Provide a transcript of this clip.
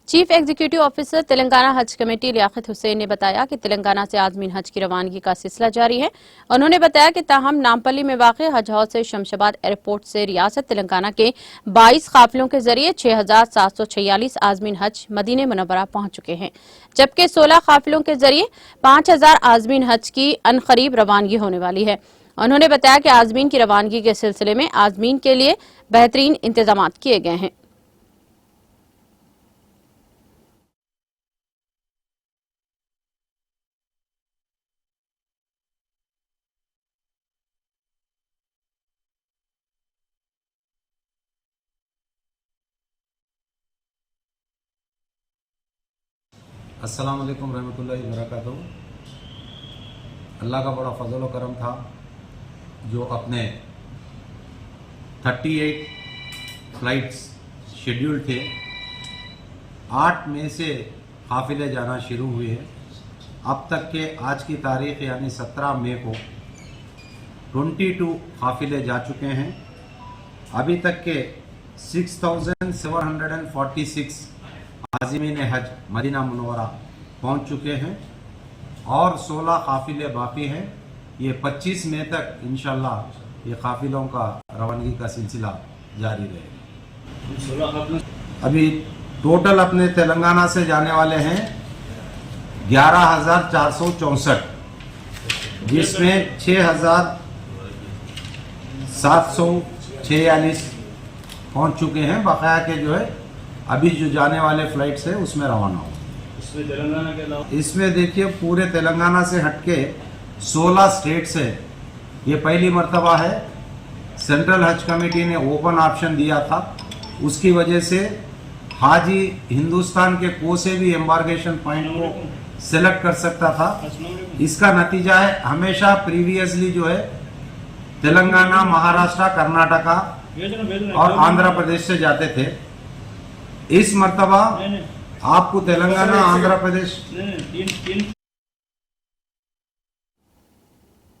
Chief executive officer Telangana हज committee Liaquat Hussain ने बताया कि तेलंगाना से आजमीन हज की रवानगी का सिलसिला जारी है। उन्होंने बताया कि ताहम नामपल्ली में वाक़ हज हाउस से शमशाबाद एयरपोर्ट से रियासत तेलंगाना के 22 काफिलों के जरिए 6,746 आजमीन हज मदीने मुनव्वरा पहुंच चुके हैं, जबकि 16 काफिलों के जरिए 5,000 आजमीन हज की अनकरीब रवानगी होने वाली है। उन्होंने बताया कि आजमीन की रवानगी के सिलसिले में आजमीन के लिए बेहतरीन इंतजाम किए गए हैं। अस्सलाम वालेकुम रहमतुल्लाहि व बरकातहू। अल्लाह का बड़ा फजल व करम था जो अपने 38 फ्लाइट्स शेड्यूल थे, 8 में से काफिले जाना शुरू हुए हैं। अब तक के आज की तारीख यानी 17 मई को 22 काफिले जा चुके हैं। अभी तक के 6,746 आज़मीन हज मदीना मुनव्वरा पहुंच चुके हैं और 16 काफिले बाकी हैं। ये 25 मई तक इंशाल्लाह ये काफिलों का रवानगी का सिलसिला जारी रहेगा। अभी टोटल अपने तेलंगाना से जाने वाले हैं 11,464, जिसमें 6,746 पहुंच चुके हैं। बकाया के जो है अभी जो जाने वाले फ्लाइट्स है उसमें रवाना हो। इसमें तेलंगाना के अलावा इसमें देखिए पूरे तेलंगाना से हटके 16 स्टेट्स है। ये पहली मर्तबा है। सेंट्रल हज कमेटी ने ओपन ऑप्शन दिया था, उसकी वजह से हाजी हिंदुस्तान के कोई से भी एम्बार्गेशन पॉइंट को सिलेक्ट कर सकता था। इसका नतीजा है हमेशा प्रीवियसली जो है तेलंगाना, महाराष्ट्र, कर्नाटका और आंध्र प्रदेश से जाते थे। इस मर्तबा आपको तेलंगाना, आंध्र प्रदेश